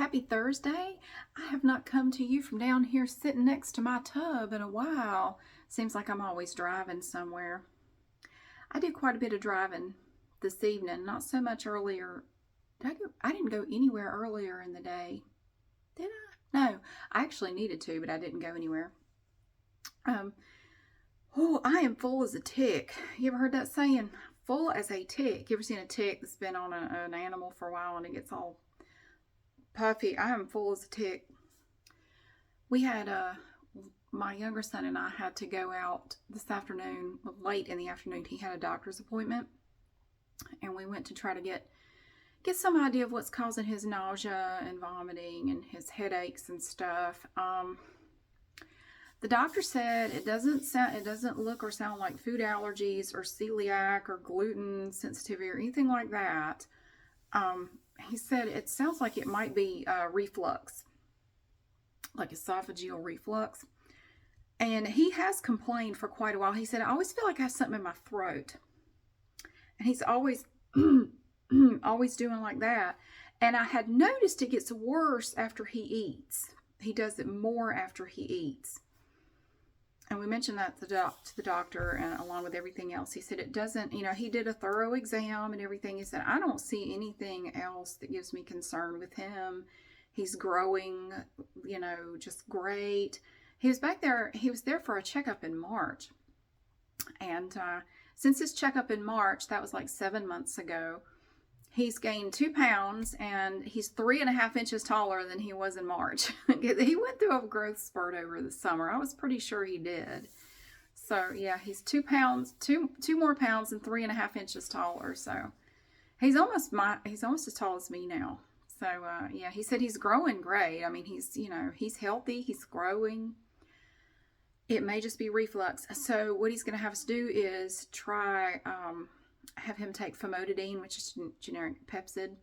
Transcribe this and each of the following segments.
Happy Thursday. I have not come to you from down here sitting next to my tub in a while. Seems like I'm always driving somewhere. I did quite a bit of driving this evening, not so much earlier. I didn't go anywhere earlier in the day. Did I? No, I actually needed to, but I didn't go anywhere. Um, I am full as a tick. You ever heard that saying? Full as a tick. You ever seen a tick that's been on an animal for a while and it gets all puffy? I am full as a tick. We had my younger son and I had to go out this afternoon, late in the afternoon. He had a doctor's appointment, and we went to try to get some idea of what's causing his nausea and vomiting and his headaches and stuff. The doctor said it doesn't look or sound like food allergies or celiac or gluten sensitivity or anything like that. He said it sounds like it might be reflux, like esophageal reflux. And he has complained for quite a while. He said, I always feel like I have something in my throat. And he's always always doing like that. And I had noticed it gets worse after he eats. He does it more after he eats. And we mentioned that to the doctor, and along with everything else. He said it doesn't, he did a thorough exam and everything. He said, I don't see anything else that gives me concern with him. He's growing, just great. He was there for a checkup in March. And since his checkup in March, that was like 7 months ago, he's gained 2 pounds, and he's 3.5 inches taller than he was in March. He went through a growth spurt over the summer. I was pretty sure he did. So yeah, he's 2 pounds, two more pounds, and 3.5 inches taller. So he's almost as tall as me now. So yeah, he said he's growing great. I mean, he's healthy. He's growing. It may just be reflux. So what he's going to have us do is try. Have him take famotidine, which is generic Pepcid,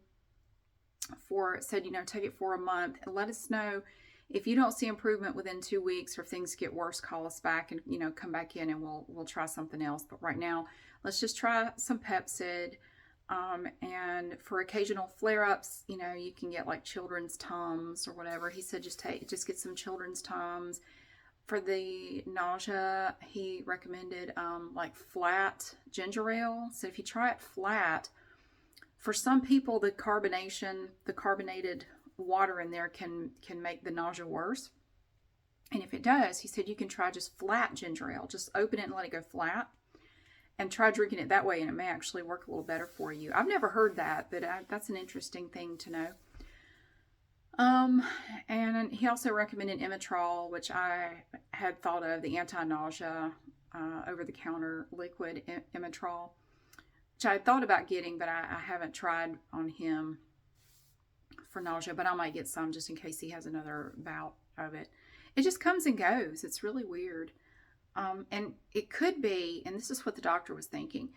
take it for a month, and let us know if you don't see improvement within 2 weeks, or if things get worse, call us back and come back in and we'll try something else. But right now, let's just try some Pepcid. And for occasional flare-ups, you can get like children's Tums or whatever. He said just get some children's Tums. For the nausea, he recommended like flat ginger ale. So if you try it flat, for some people the carbonated water in there can make the nausea worse. And if it does, he said you can try just flat ginger ale. Just open it and let it go flat, and try drinking it that way, and it may actually work a little better for you. I've never heard that, but that's an interesting thing to know. And he also recommended Imitrol, which I had thought of, the anti-nausea, over-the-counter liquid Imitrol, which I had thought about getting, but I haven't tried on him for nausea, but I might get some just in case he has another bout of it. It just comes and goes. It's really weird. And it could be, and this is what the doctor was thinking,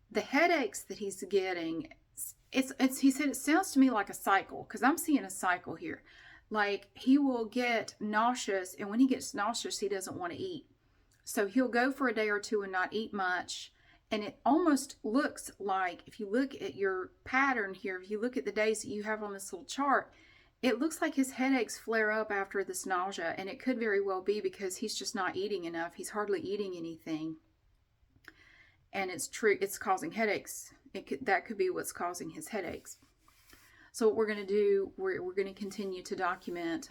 the headaches that he's getting, he said it sounds to me like a cycle, because I'm seeing a cycle here. Like, he will get nauseous, and when he gets nauseous, he doesn't want to eat. So he'll go for a day or two and not eat much, and it almost looks like, if you look at your pattern here, if you look at the days that you have on this little chart, it looks like his headaches flare up after this nausea, and it could very well be because he's just not eating enough. He's hardly eating anything, and it's causing headaches. That could be what's causing his headaches. So what we're going to do, we're going to continue to document.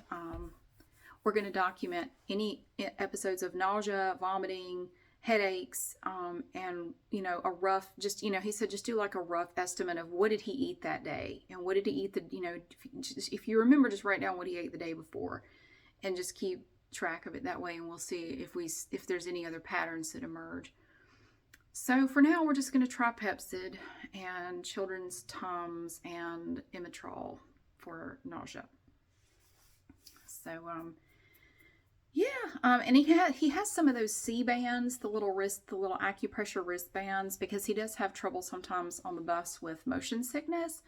We're going to document any episodes of nausea, vomiting, headaches, and a rough. He said just do like a rough estimate of what did he eat that day, and what did he eat if you remember, just write down what he ate the day before, and just keep track of it that way, and we'll see if there's any other patterns that emerge. So for now, we're just going to try Pepcid and children's Tums and Imitrol for nausea. So, and he has some of those C-bands, the little acupressure wristbands, because he does have trouble sometimes on the bus with motion sickness.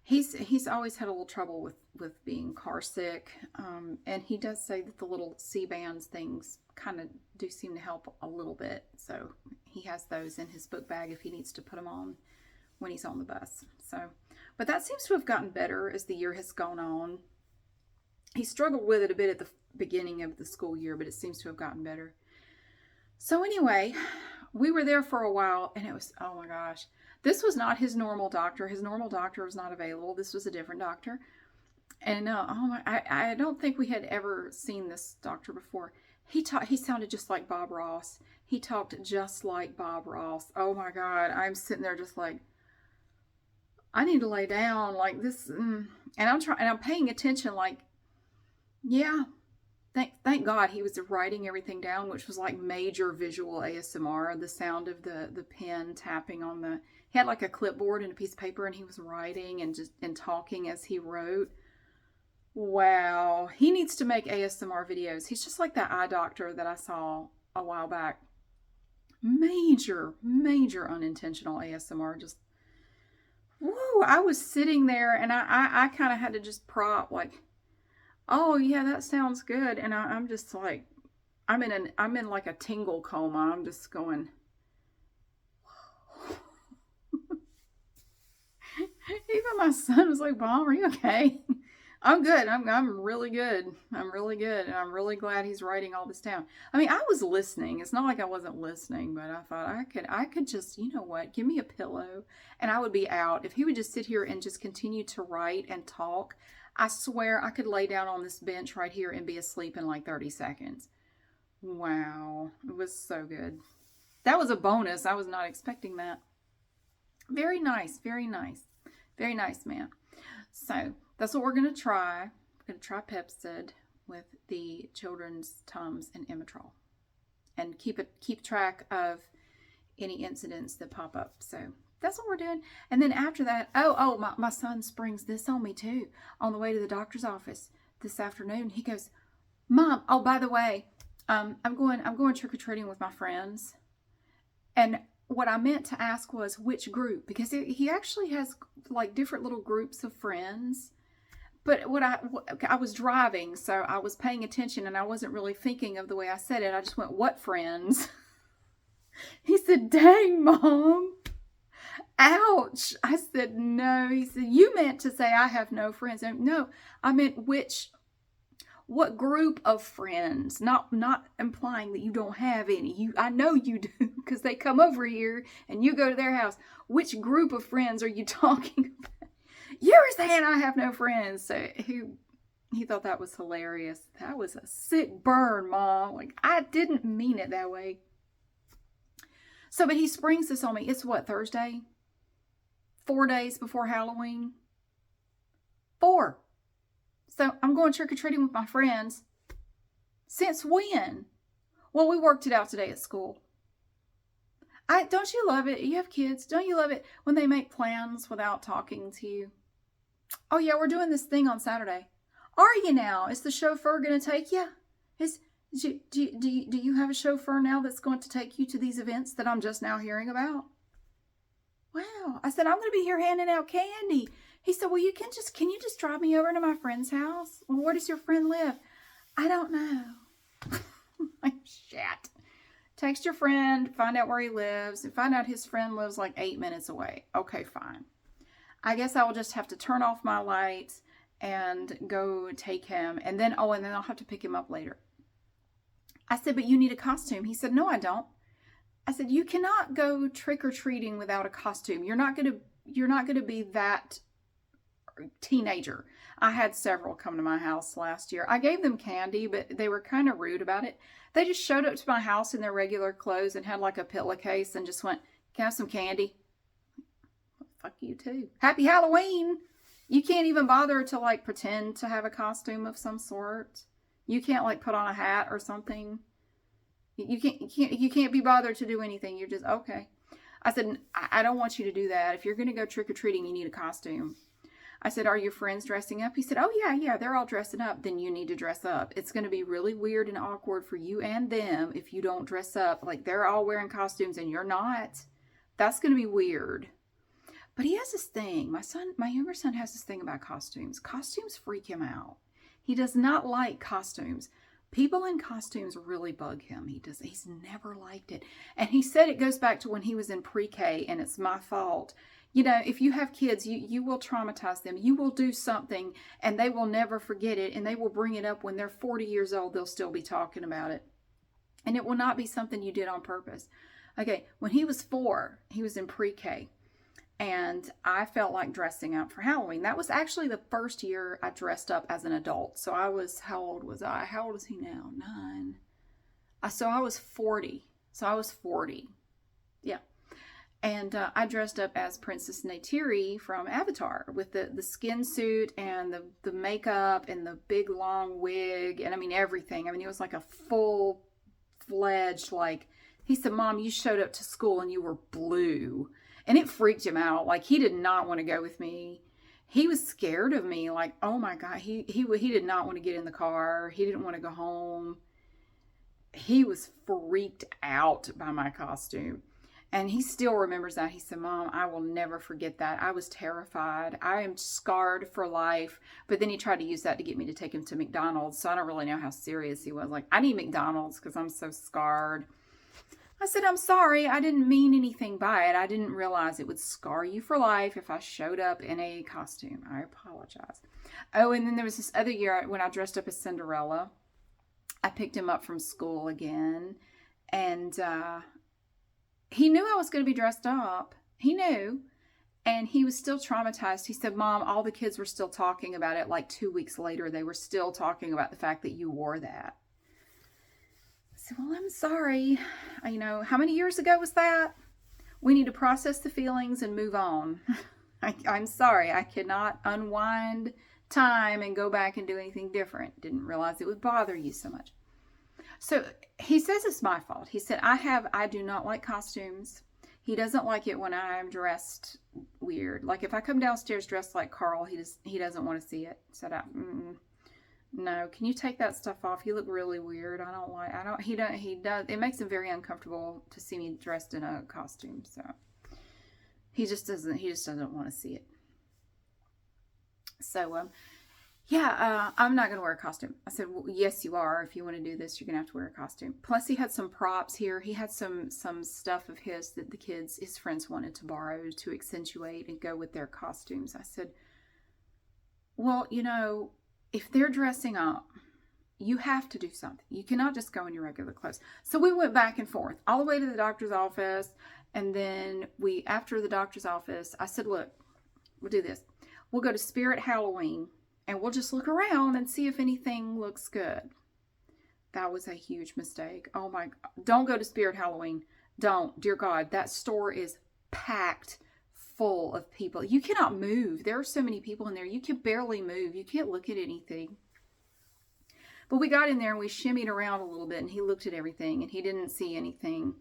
He's always had a little trouble with being car sick, and he does say that the little C-bands things kind of do seem to help a little bit. So he has those in his book bag if he needs to put them on when he's on the bus. So, but that seems to have gotten better as the year has gone on. He struggled with it a bit at the beginning of the school year, but it seems to have gotten better. So anyway, we were there for a while, and it was, oh my gosh. This was not his normal doctor. His normal doctor was not available. This was a different doctor. And I don't think we had ever seen this doctor before. He sounded just like Bob Ross. He talked just like Bob Ross. Oh my God. I'm sitting there just like, I need to lay down like this. And I'm paying attention like, yeah, thank God he was writing everything down, which was like major visual ASMR. The sound of the pen tapping on he had like a clipboard and a piece of paper, and he was writing and talking as he wrote. Wow. He needs to make ASMR videos. He's just like that eye doctor that I saw a while back. Major unintentional ASMR. Just, woo. I was sitting there and I kind of had to just prop like, oh yeah, that sounds good. And I'm just like, I'm in like a tingle coma. I'm just going, even my son was like, Mom, are you okay? I'm good. I'm really good. I'm really good. And I'm really glad he's writing all this down. I mean, I was listening. It's not like I wasn't listening, but I thought I could just, you know what, give me a pillow and I would be out. If he would just sit here and just continue to write and talk, I swear I could lay down on this bench right here and be asleep in like 30 seconds. Wow. It was so good. That was a bonus. I was not expecting that. Very nice. Very nice. Very nice, man. So that's what we're going to try. We're going to try Pepsid with the children's Tums and Imitrol. And keep track of any incidents that pop up. So that's what we're doing. And then after that, my son springs this on me too. On the way to the doctor's office this afternoon, he goes, Mom, oh, by the way, I'm going trick-or-treating with my friends. And what I meant to ask was which group, because he actually has like different little groups of friends. But I was driving, so I was paying attention and I wasn't really thinking of the way I said it. I just went, what friends? He said, dang, Mom. Ouch. I said, no. He said, you meant to say I have no friends. No, I meant what group of friends? Not implying that you don't have any. I know you do because they come over here and you go to their house. Which group of friends are you talking about? You were saying I have no friends. So he thought that was hilarious. That was a sick burn, Mom. Like, I didn't mean it that way. So, but he springs this on me. It's what, Thursday? 4 days before Halloween? 4. So I'm going trick-or-treating with my friends. Since when? Well, we worked it out today at school. Don't you love it? You have kids. Don't you love it when they make plans without talking to you? Oh yeah, we're doing this thing on Saturday. Are you now? Is the chauffeur going to take you? Do you have a chauffeur now that's going to take you to these events that I'm just now hearing about? Wow. I said, I'm going to be here handing out candy. He said, well, can you just drive me over to my friend's house? Well, where does your friend live? I don't know. Shit. Text your friend, find out where he lives, and find out his friend lives like 8 minutes away. Okay, fine. I guess I will just have to turn off my lights and go take him. And then I'll have to pick him up later. I said, but you need a costume. He said, no, I don't. I said, you cannot go trick-or-treating without a costume. You're not going to be that teenager. I had several come to my house last year. I gave them candy, but they were kind of rude about it. They just showed up to my house in their regular clothes and had like a pillowcase and just went, can I have some candy? Fuck you too. Happy Halloween. You can't even bother to like pretend to have a costume of some sort. You can't like put on a hat or something. You can't be bothered to do anything. You're just, okay. I said, I don't want you to do that. If you're going to go trick-or-treating, you need a costume. I said, are your friends dressing up? He said, oh yeah, they're all dressing up. Then you need to dress up. It's going to be really weird and awkward for you and them if you don't dress up. Like they're all wearing costumes and you're not. That's going to be weird. But he has this thing. My younger son has this thing about costumes. Costumes freak him out. He does not like costumes. People in costumes really bug him. He's never liked it. And he said it goes back to when he was in pre-K and it's my fault. You know, if you have kids, you will traumatize them. You will do something and they will never forget it, and they will bring it up when they're 40 years old. They'll still be talking about it. And it will not be something you did on purpose. Okay, when he was 4, he was in pre-K. And I felt like dressing up for Halloween. That was actually the first year I dressed up as an adult. So I was, how old was I? How old is he now? 9. So I was 40. So I was 40. Yeah. And I dressed up as Princess Neytiri from Avatar with the skin suit and the makeup and the big long wig. And I mean, everything. I mean, it was like a full-fledged, like, he said, Mom, you showed up to school and you were blue. And it freaked him out. Like, he did not want to go with me. He was scared of me. Like, oh my God, he did not want to get in the car. He didn't want to go home. He was freaked out by my costume. And he still remembers that. He said, Mom, I will never forget that. I was terrified. I am scarred for life. But then he tried to use that to get me to take him to McDonald's. So I don't really know how serious he was. Like, I need McDonald's because I'm so scarred. I said, I'm sorry. I didn't mean anything by it. I didn't realize it would scar you for life if I showed up in a costume. I apologize. Oh, and then there was this other year when I dressed up as Cinderella. I picked him up from school again. And he knew I was going to be dressed up. He knew. And he was still traumatized. He said, Mom, all the kids were still talking about it. Like 2 weeks later, they were still talking about the fact that you wore that. I said, well, I'm sorry. You know, how many years ago was that? We need to process the feelings and move on. I'm sorry. I cannot unwind time and go back and do anything different. Didn't realize it would bother you so much. So he says it's my fault. He said, I do not like costumes. He doesn't like it when I'm dressed weird. Like if I come downstairs dressed like Carl, he doesn't want to see it. Said, no, can you take that stuff off? You look really weird. He does. It makes him very uncomfortable to see me dressed in a costume. So he just doesn't want to see it. So, I'm not going to wear a costume. I said, well, yes, you are. If you want to do this, you're going to have to wear a costume. Plus he had some props here. He had some stuff of his that his friends wanted to borrow to accentuate and go with their costumes. I said, well, you know, if they're dressing up, you have to do something. You cannot just go in your regular clothes. So we went back and forth all the way to the doctor's office. And then after the doctor's office, I said, look, we'll do this. We'll go to Spirit Halloween and we'll just look around and see if anything looks good. That was a huge mistake. Oh my God. Don't go to Spirit Halloween. Don't. Dear God, that store is packed full of people. You cannot move. There are so many people in there. You can barely move. You can't look at anything. But we got in there and we shimmied around a little bit and he looked at everything and he didn't see anything.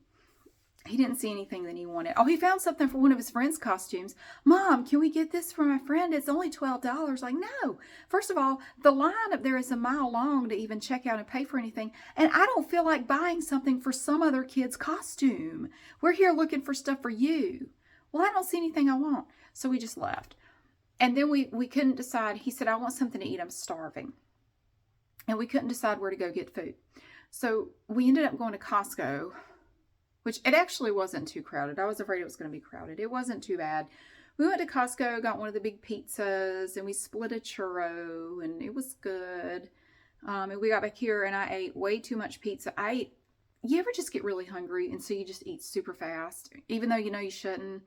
He didn't see anything that he wanted. Oh, he found something for one of his friend's costumes. Mom, can we get this for my friend? It's only $12. Like, no. First of all, the line up there is a mile long to even check out and pay for anything. And I don't feel like buying something for some other kid's costume. We're here looking for stuff for you. Well, I don't see anything I want. So we just left. And then we couldn't decide. He said, I want something to eat. I'm starving. And we couldn't decide where to go get food. So we ended up going to Costco, which it actually wasn't too crowded. I was afraid it was going to be crowded. It wasn't too bad. We went to Costco, got one of the big pizzas, and we split a churro, and it was good. And we got back here, and I ate way too much pizza. You ever just get really hungry, and so you just eat super fast, even though you know you shouldn't?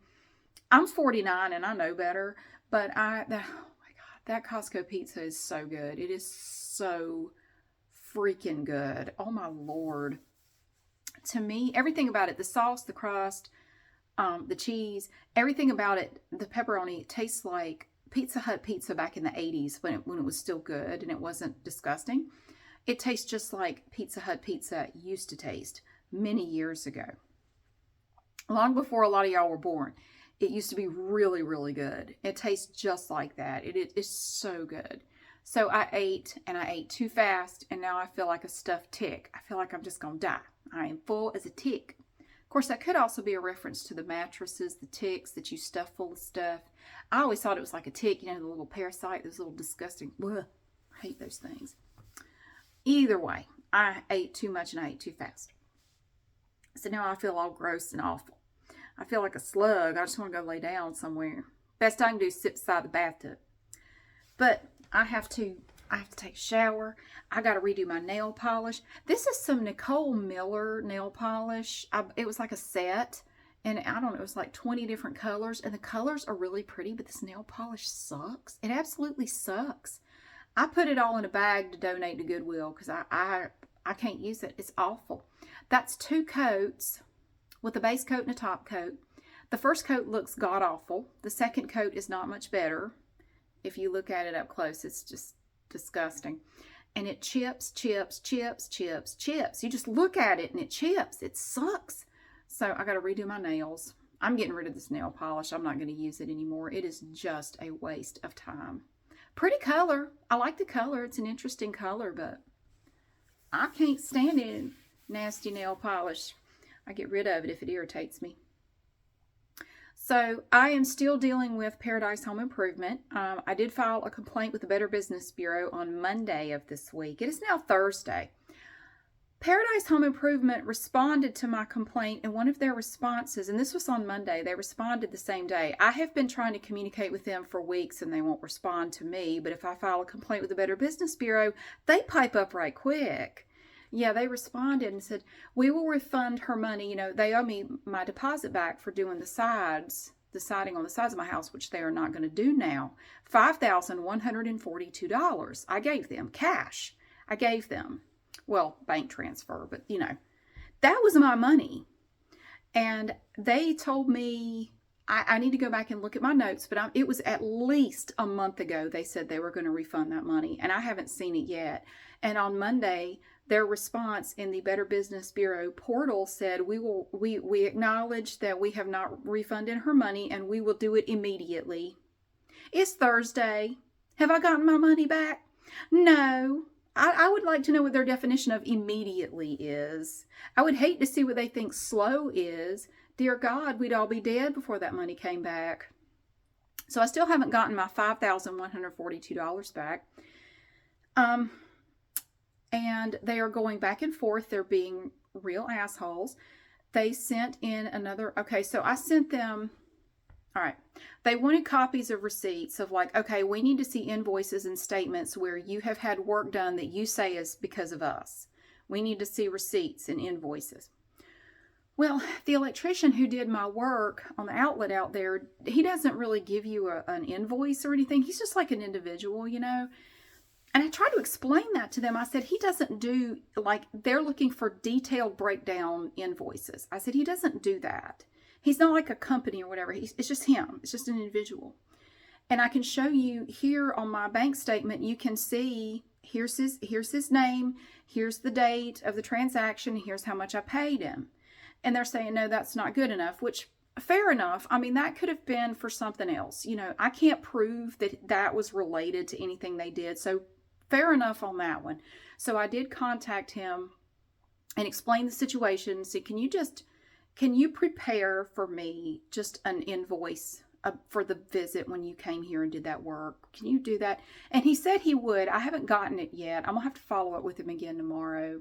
I'm 49 and I know better, but oh my God, that Costco pizza is so good. It is so freaking good. Oh my Lord. To me, everything about it, the sauce, the crust, the cheese, everything about it, the pepperoni tastes like Pizza Hut pizza back in the 80s when it was still good and it wasn't disgusting. It tastes just like Pizza Hut pizza used to taste many years ago. Long before a lot of y'all were born. It used to be really, really good. It tastes just like that. It is so good. So I ate too fast, and now I feel like a stuffed tick. I feel like I'm just going to die. I am full as a tick. Of course, that could also be a reference to the mattresses, the ticks that you stuff full of stuff. I always thought it was like a tick, you know, the little parasite, those little disgusting, ugh, I hate those things. Either way, I ate too much and I ate too fast. So now I feel all gross and awful. I feel like a slug. I just want to go lay down somewhere. Best I can do is sit beside the bathtub. But I have to take a shower. I got to redo my nail polish. This is some Nicole Miller nail polish. It was like a set. And I don't know, it was like 20 different colors. And the colors are really pretty, but this nail polish sucks. It absolutely sucks. I put it all in a bag to donate to Goodwill because I can't use it. It's awful. That's 2 coats with a base coat and a top coat. The first coat looks god-awful. The second coat is not much better. If you look at it up close, it's just disgusting. And it chips, chips, chips, chips, chips. You just look at it and it chips. It sucks. So I got to redo my nails. I'm getting rid of this nail polish. I'm not going to use it anymore. It is just a waste of time. Pretty color. I like the color. It's an interesting color, but I can't stand it. Nasty nail polish. I get rid of it if it irritates me. So I am still dealing with Paradise Home Improvement. I did file a complaint with the Better Business Bureau on Monday of this week. It is now Thursday. Paradise Home Improvement responded to my complaint, and one of their responses, and this was on Monday, they responded the same day. I have been trying to communicate with them for weeks and they won't respond to me, but if I file a complaint with the Better Business Bureau, they pipe up right quick. Yeah, they responded and said, we will refund her money. You know, they owe me my deposit back for doing the siding on the sides of my house, which they are not going to do now. $5,142. I gave them cash. I gave them. Well, bank transfer, but you know, that was my money. And they told me, I need to go back and look at my notes, but it was at least a month ago they said they were going to refund that money, and I haven't seen it yet. And on Monday, their response in the Better Business Bureau portal said, we acknowledge that we have not refunded her money and we will do it immediately. It's Thursday. Have I gotten my money back? No. I would like to know what their definition of immediately is. I would hate to see what they think slow is. Dear God, we'd all be dead before that money came back. So I still haven't gotten my $5,142 back. And they are going back and forth. They're being real assholes. They sent in another, okay, so I sent them, all right, they wanted copies of receipts of like, okay, we need to see invoices and statements where you have had work done that you say is because of us. We need to see receipts and invoices. Well, the electrician who did my work on the outlet out there, he doesn't really give you an invoice or anything. He's just like an individual, you know. And I tried to explain that to them. I said, he doesn't do, like, they're looking for detailed breakdown invoices. I said, he doesn't do that. He's not like a company or whatever. It's just him. It's just an individual. And I can show you here on my bank statement, you can see, here's his name, here's the date of the transaction, here's how much I paid him. And they're saying, no, that's not good enough, which, fair enough. I mean, that could have been for something else. You know, I can't prove that that was related to anything they did. So fair enough on that one. So I did contact him and explain the situation. Say, can you prepare for me just an invoice for the visit when you came here and did that work? Can you do that? And he said he would. I haven't gotten it yet. I'm going to have to follow up with him again tomorrow.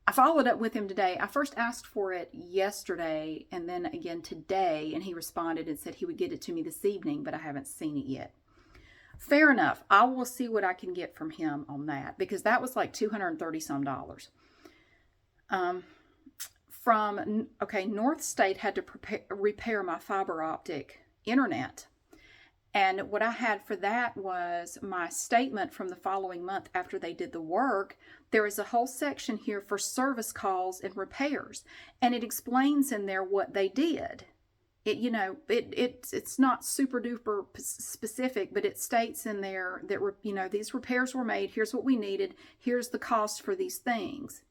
I followed up with him today. I first asked for it yesterday and then again today, and he responded and said he would get it to me this evening, but I haven't seen it yet. Fair enough. I will see what I can get from him on that, because that was like $230 some. North State had to repair my fiber optic internet. And what I had for that was my statement from the following month after they did the work. There is a whole section here for service calls and repairs. And it explains in there what they did. It's not super duper specific, but it states in there that, these repairs were made. Here's what we needed. Here's the cost for these things.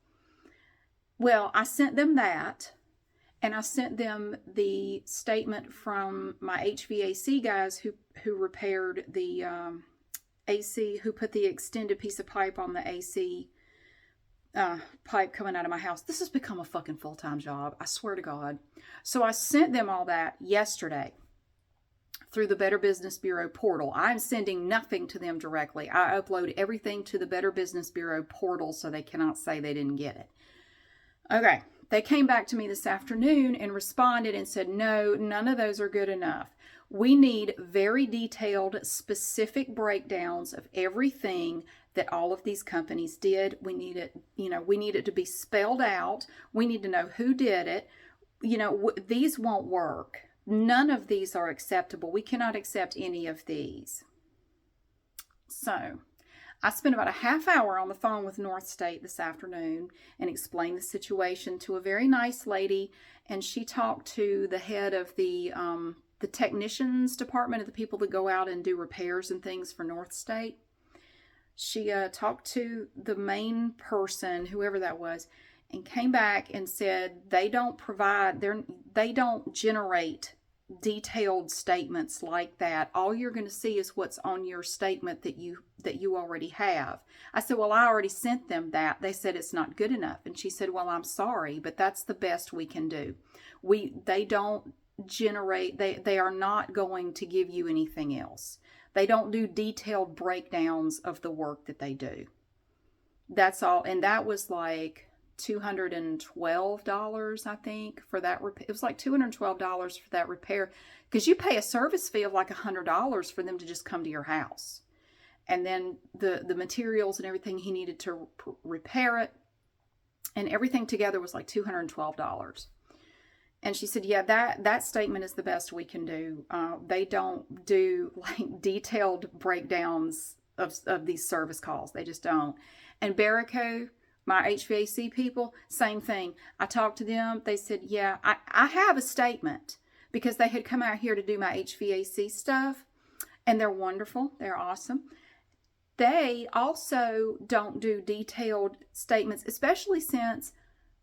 Well, I sent them that, and I sent them the statement from my HVAC guys who repaired the AC, who put the extended piece of pipe on the AC pipe coming out of my house. This has become a fucking full-time job. I swear to God. So I sent them all that yesterday through the Better Business Bureau portal. I'm sending nothing to them directly. I upload everything to the Better Business Bureau portal so they cannot say they didn't get it. Okay. They came back to me this afternoon and responded and said, no, none of those are good enough. We need very detailed, specific breakdowns of everything that all of these companies did. We need it, we need it to be spelled out. We need to know who did it. These won't work. None of these are acceptable. We cannot accept any of these. So I spent about a half hour on the phone with North State this afternoon and explained the situation to a very nice lady. And she talked to the head of the technicians department, of the people that go out and do repairs and things for North State. She talked to the main person, whoever that was, and came back and said they don't generate detailed statements like that. All you're going to see is what's on your statement that you already have. I said, well, I already sent them that. They said it's not good enough. And she said, well, I'm sorry, but that's the best we can do. They don't generate, they are not going to give you anything else. They don't do detailed breakdowns of the work that they do. That's all. And that was like $212, I think, for that repair. It was like $212 for that repair, because you pay a service fee of like $100 for them to just come to your house. And then the materials and everything he needed to repair it, and everything together was like $212. And she said, yeah, that statement is the best we can do. They don't do like detailed breakdowns of these service calls. They just don't. And Barrico, my HVAC people, same thing. I talked to them. They said, yeah, I have a statement, because they had come out here to do my HVAC stuff, and they're wonderful. They're awesome. They also don't do detailed statements, especially since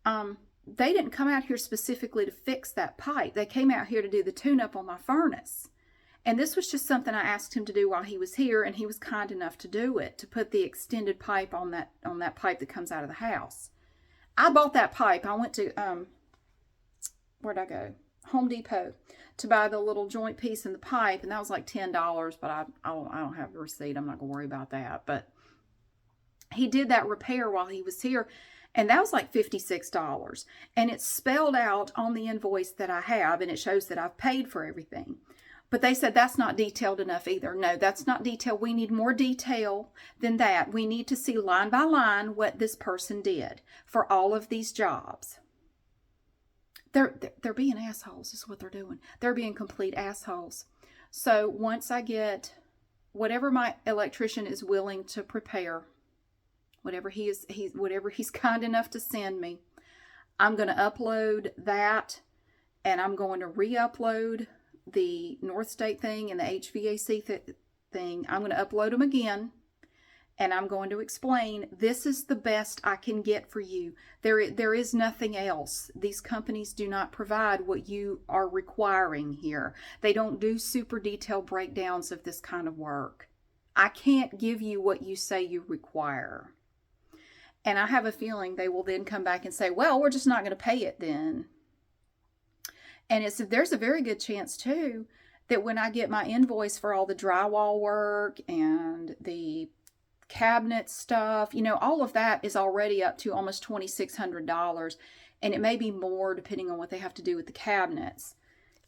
they didn't come out here specifically to fix that pipe. They came out here to do the tune-up on my furnace. And this was just something I asked him to do while he was here, and he was kind enough to do it, to put the extended pipe on that pipe that comes out of the house. I bought that pipe. I went to, where'd I go? Home Depot to buy the little joint piece in the pipe, and that was like $10, but I don't have the receipt. I'm not going to worry about that. But he did that repair while he was here, and that was like $56. And it's spelled out on the invoice that I have, and it shows that I've paid for everything. But they said that's not detailed enough either. No, that's not detailed. We need more detail than that. We need to see line by line what this person did for all of these jobs. They're being assholes is what they're doing. They're being complete assholes. So once I get whatever my electrician is willing to prepare, whatever he's kind enough to send me, I'm going to upload that, and I'm going to re-upload the North State thing and the HVAC thing. I'm going to upload them again, and I'm going to explain, this is the best I can get for you. There is nothing else. These companies do not provide what you are requiring here. They don't do super detailed breakdowns of this kind of work. I can't give you what you say you require. And I have a feeling they will then come back and say, well, we're just not going to pay it then. And there's a very good chance, too, that when I get my invoice for all the drywall work and the cabinet stuff, all of that is already up to almost $2,600. And it may be more depending on what they have to do with the cabinets,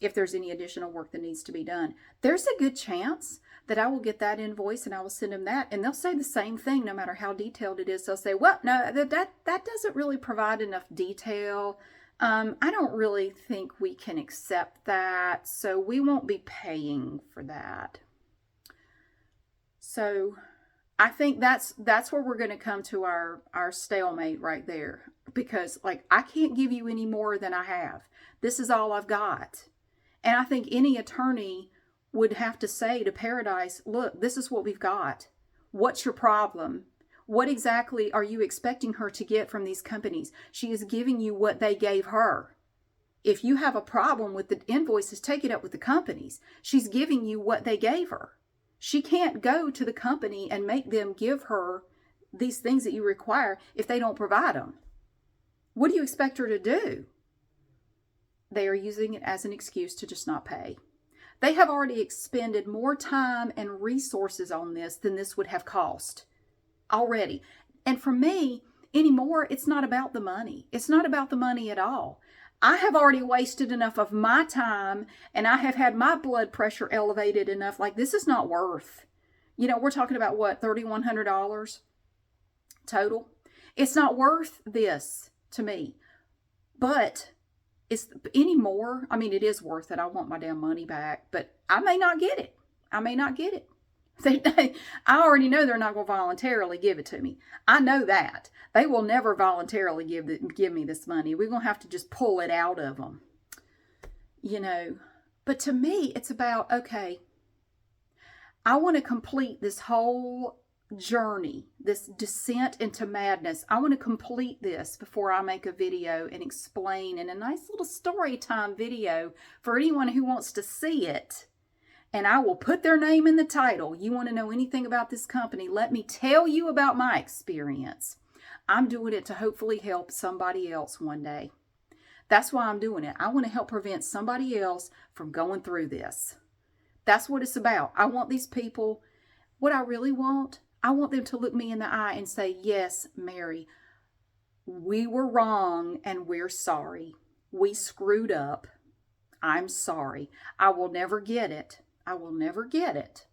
if there's any additional work that needs to be done. There's a good chance that I will get that invoice and I will send them that. And they'll say the same thing no matter how detailed it is. They'll say, well, no, that doesn't really provide enough detail. I don't really think we can accept that, so we won't be paying for that. So I think that's where we're going to come to our stalemate right there, because I can't give you any more than I have. This is all I've got. And I think any attorney would have to say to Paradise, look, this is what we've got. What's your problem? What exactly are you expecting her to get from these companies? She is giving you what they gave her. If you have a problem with the invoices, take it up with the companies. She's giving you what they gave her. She can't go to the company and make them give her these things that you require if they don't provide them. What do you expect her to do? They are using it as an excuse to just not pay. They have already expended more time and resources on this than this would have cost already. And for me, Anymore, it's not about the money. It's not about the money at all. I have already wasted enough of my time, and I have had my blood pressure elevated enough. Like, this is not worth, we're talking about what, $3,100 total? It's not worth this to me. But it's anymore. I mean, it is worth it. I want my damn money back, but I may not get it. I may not get it. I already know they're not going to voluntarily give it to me. I know that. They will never voluntarily give me this money. We're going to have to just pull it out of them. But to me, it's about, okay, I want to complete this whole journey, this descent into madness. I want to complete this before I make a video and explain in a nice little story time video for anyone who wants to see it. And I will put their name in the title. You want to know anything about this company? Let me tell you about my experience. I'm doing it to hopefully help somebody else one day. That's why I'm doing it. I want to help prevent somebody else from going through this. That's what it's about. I want these people, what I really want, I want them to look me in the eye and say, yes, Mary, we were wrong and we're sorry. We screwed up. I'm sorry. I will never get it. I will never get it.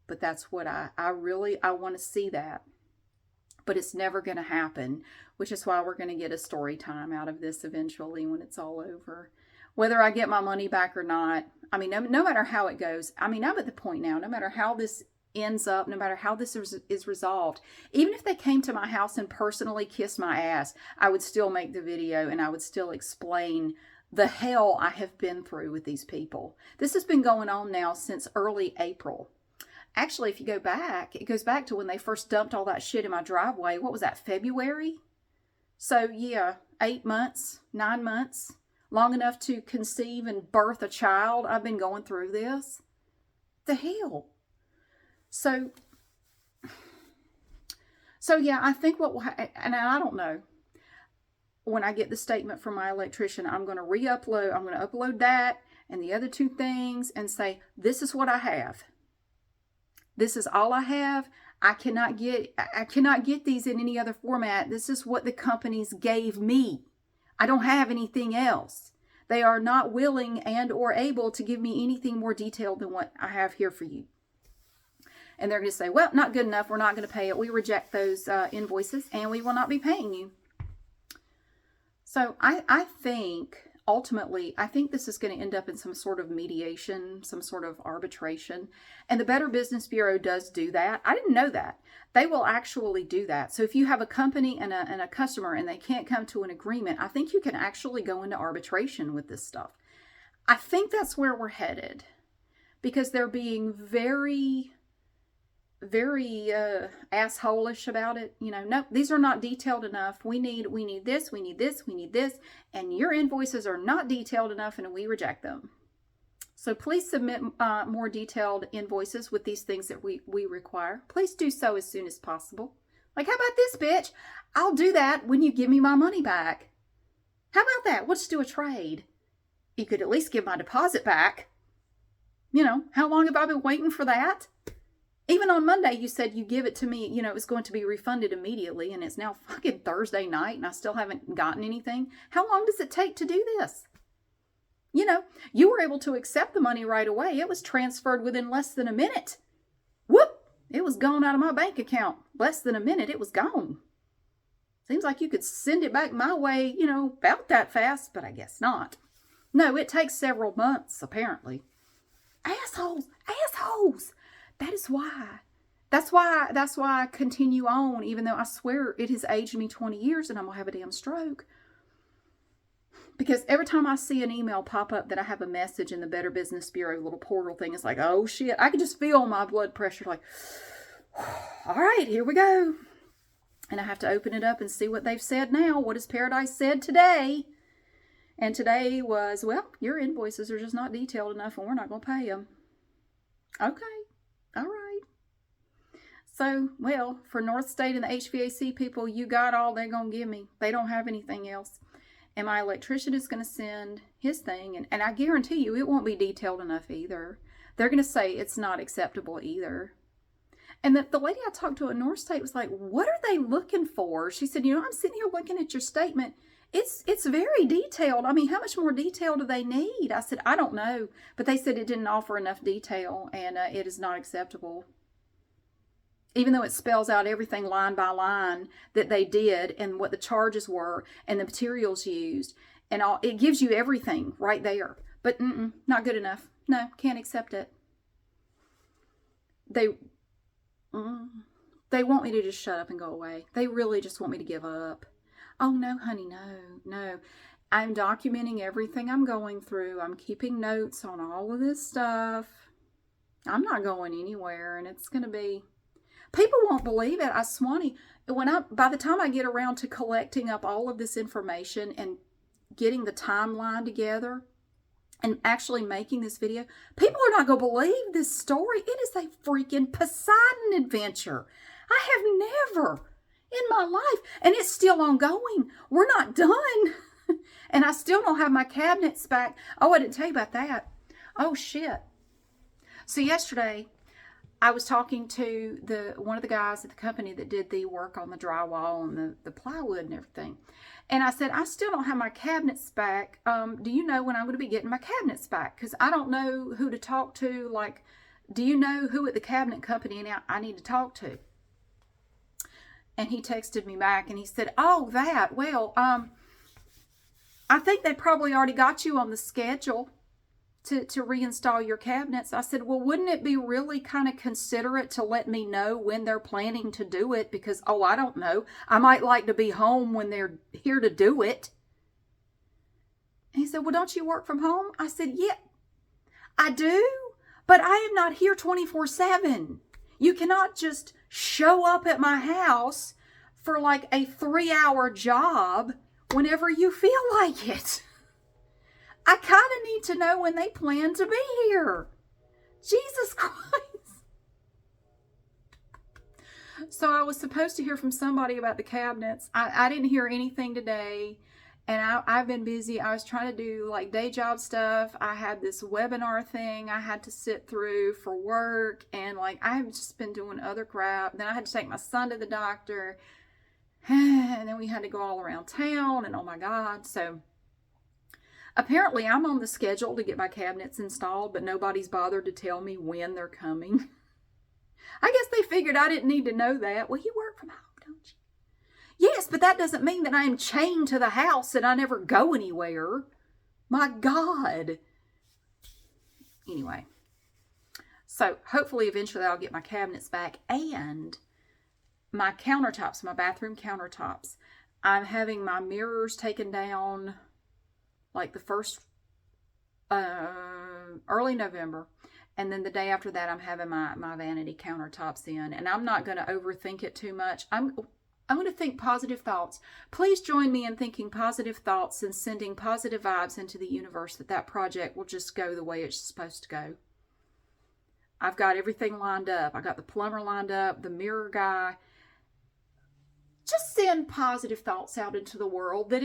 But that's what I want to see that. But it's never going to happen, which is why we're going to get a story time out of this eventually when it's all over. Whether I get my money back or not, I mean, no matter how it goes, I mean, I'm at the point now, no matter how this ends up, no matter how this is resolved, even if they came to my house and personally kissed my ass, I would still make the video and I would still explain the hell I have been through with these people. This has been going on now since early April. Actually, if you go back, it goes back to when they first dumped all that shit in my driveway. What was that, February? So yeah, 8 months, 9 months, long enough to conceive and birth a child. I've been going through this. The hell? So yeah, I think what will and I don't know. When I get the statement from my electrician, I'm going to re-upload. I'm going to upload that and the other 2 things and say, this is what I have. This is all I have. I cannot get these in any other format. This is what the companies gave me. I don't have anything else. They are not willing and or able to give me anything more detailed than what I have here for you. And they're going to say, well, not good enough. We're not going to pay it. We reject those invoices and we will not be paying you. So I think, ultimately, I think this is going to end up in some sort of mediation, some sort of arbitration. And the Better Business Bureau does do that. I didn't know that. They will actually do that. So if you have a company and a customer and they can't come to an agreement, I think you can actually go into arbitration with this stuff. I think that's where we're headed. Because they're being very asshole-ish about it. No, these are not detailed enough. We need this, we need this, we need this, and your invoices are not detailed enough and we reject them. So please submit more detailed invoices with these things that we require. Please do so as soon as possible. Like, how about this, bitch? I'll do that when you give me my money back. How about that? Let's do a trade. You could at least give my deposit back. How long have I been waiting for that? Even on Monday, you said you give it to me, it was going to be refunded immediately, and it's now fucking Thursday night, and I still haven't gotten anything. How long does it take to do this? You were able to accept the money right away. It was transferred within less than a minute. Whoop! It was gone out of my bank account. Less than a minute, it was gone. Seems like you could send it back my way, about that fast, but I guess not. No, it takes several months, apparently. Assholes! Assholes! That's why I continue on, even though I swear it has aged me 20 years and I'm going to have a damn stroke. Because every time I see an email pop up that I have a message in the Better Business Bureau little portal thing, it's like, oh shit, I can just feel my blood pressure like, all right, here we go. And I have to open it up and see what they've said now. What has Paradise said today? And today was, well, your invoices are just not detailed enough and we're not going to pay them. Okay. All right. So, well, for North State and the HVAC people, you got all they're going to give me. They don't have anything else. And my electrician is going to send his thing. And I guarantee you it won't be detailed enough either. They're going to say it's not acceptable either. And the lady I talked to at North State was like, what are they looking for? She said, I'm sitting here looking at your statement. It's very detailed. I mean, how much more detail do they need? I said, I don't know. But they said it didn't offer enough detail, and it is not acceptable. Even though it spells out everything line by line that they did and what the charges were and the materials used and all, it gives you everything right there. But not good enough. No, can't accept it. They want me to just shut up and go away. They really just want me to give up. Oh, no, honey, no. I'm documenting everything I'm going through. I'm keeping notes on all of this stuff. I'm not going anywhere, and it's going to be... People won't believe it. I swanny. By the time I get around to collecting up all of this information and getting the timeline together and actually making this video, people are not going to believe this story. It is a freaking Poseidon adventure. I have never in my life, and it's still ongoing. We're not done. And I still don't have my cabinets back. Oh, I didn't tell you about that. Oh, shit. So yesterday, I was talking to one of the guys at the company that did the work on the drywall and the plywood and everything. And I said, I still don't have my cabinets back. Do you know when I'm going to be getting my cabinets back? Because I don't know who to talk to. Like, do you know who at the cabinet company I need to talk to? And he texted me back and he said, oh, that. Well, I think they probably already got you on the schedule to reinstall your cabinets. I said, well, wouldn't it be really kind of considerate to let me know when they're planning to do it? Because, I don't know. I might like to be home when they're here to do it. And he said, well, don't you work from home? I said, yeah, I do, but I am not here 24/7. You cannot just show up at my house for like a 3-hour job whenever you feel like it. I kind of need to know when they plan to be here. Jesus Christ. So I was supposed to hear from somebody about the cabinets. I didn't hear anything today. And I've been busy. I was trying to do like day job stuff. I had this webinar thing I had to sit through for work. And like I've just been doing other crap. Then I had to take my son to the doctor. And then we had to go all around town. And oh my God. So apparently I'm on the schedule to get my cabinets installed. But nobody's bothered to tell me when they're coming. I guess they figured I didn't need to know that. Well, you work from home, don't you? Yes, but that doesn't mean that I am chained to the house and I never go anywhere. My God. Anyway. So hopefully eventually I'll get my cabinets back and my countertops, my bathroom countertops. I'm having my mirrors taken down like the first, early November. And then the day after that, I'm having my vanity countertops in. And I'm not going to overthink it too much. I'm going to think positive thoughts. Please join me in thinking positive thoughts and sending positive vibes into the universe that project will just go the way it's supposed to go. I've got everything lined up. I got the plumber lined up, the mirror guy. Just send positive thoughts out into the world that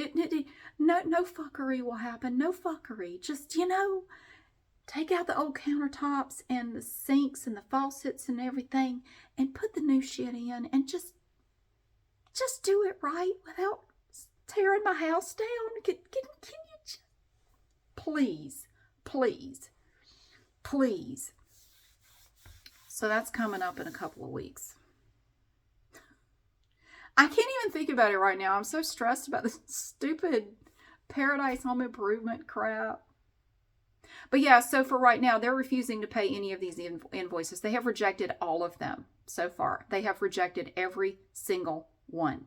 no fuckery will happen. No fuckery. Just, take out the old countertops and the sinks and the faucets and everything and put the new shit in and just do it right without tearing my house down. Can you just, please. So that's coming up in a couple of weeks. I can't even think about it right now. I'm so stressed about this stupid Paradise Home Improvement crap. But yeah, so for right now, they're refusing to pay any of these invoices. They have rejected all of them so far. They have rejected every single one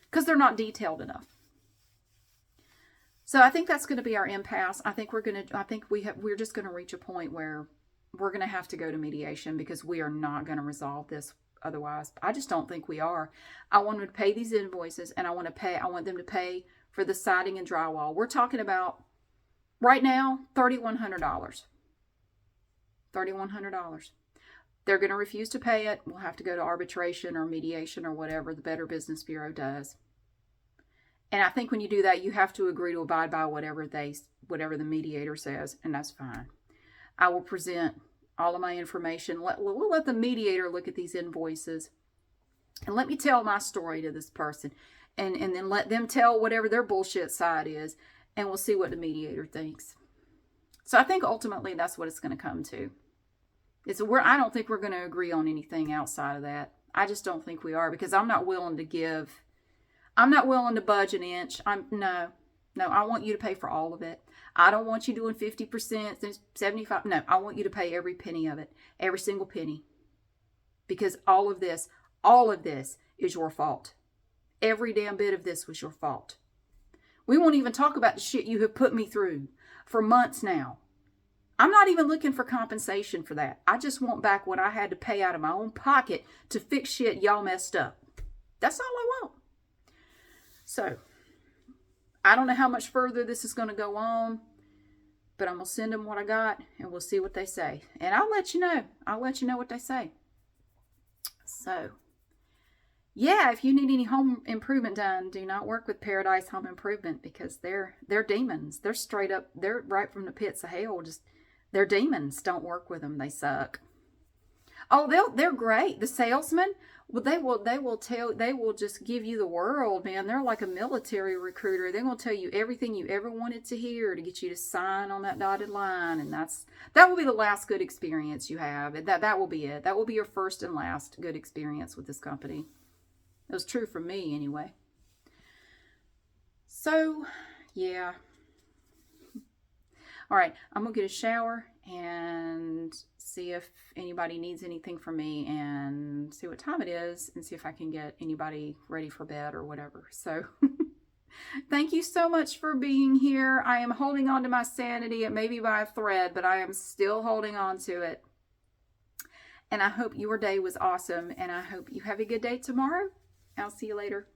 because they're not detailed enough. So I think that's going to be our impasse. I think we're just going to reach a point where we're going to have to go to mediation because we are not going to resolve this otherwise. I just don't think we are. I want them to pay these invoices and I want them to pay for the siding and drywall. We're talking about right now, $3,100. $3,100. They're going to refuse to pay it. We'll have to go to arbitration or mediation or whatever the Better Business Bureau does. And I think when you do that, you have to agree to abide by whatever the mediator says, and that's fine. I will present all of my information. We'll let the mediator look at these invoices. And let me tell my story to this person. And then let them tell whatever their bullshit side is. And we'll see what the mediator thinks. So I think ultimately that's what it's going to come to. I don't think we're going to agree on anything outside of that. I just don't think we are, because I'm not willing to budge an inch. No, I want you to pay for all of it. I don't want you doing 50%, 75%. No, I want you to pay every penny of it, every single penny. Because all of this is your fault. Every damn bit of this was your fault. We won't even talk about the shit you have put me through for months now. I'm not even looking for compensation for that. I just want back what I had to pay out of my own pocket to fix shit y'all messed up. That's all I want. So, I don't know how much further this is going to go on, but I'm going to send them what I got, and we'll see what they say. And I'll let you know. I'll let you know what they say. So, yeah, if you need any home improvement done, do not work with Paradise Home Improvement, because they're demons. They're straight up, they're right from the pits of hell. They're demons. Don't work with them. They suck. Oh, they're great. The salesmen, well, they will just give you the world, man. They're like a military recruiter. They're going to tell you everything you ever wanted to hear to get you to sign on that dotted line. And that will be the last good experience you have. That will be it. That will be your first and last good experience with this company. It was true for me anyway. So, yeah. All right, I'm going to get a shower and see if anybody needs anything from me, and see what time it is, and see if I can get anybody ready for bed or whatever. So, thank you so much for being here. I am holding on to my sanity. It may be by a thread, but I am still holding on to it. And I hope your day was awesome, and I hope you have a good day tomorrow. I'll see you later.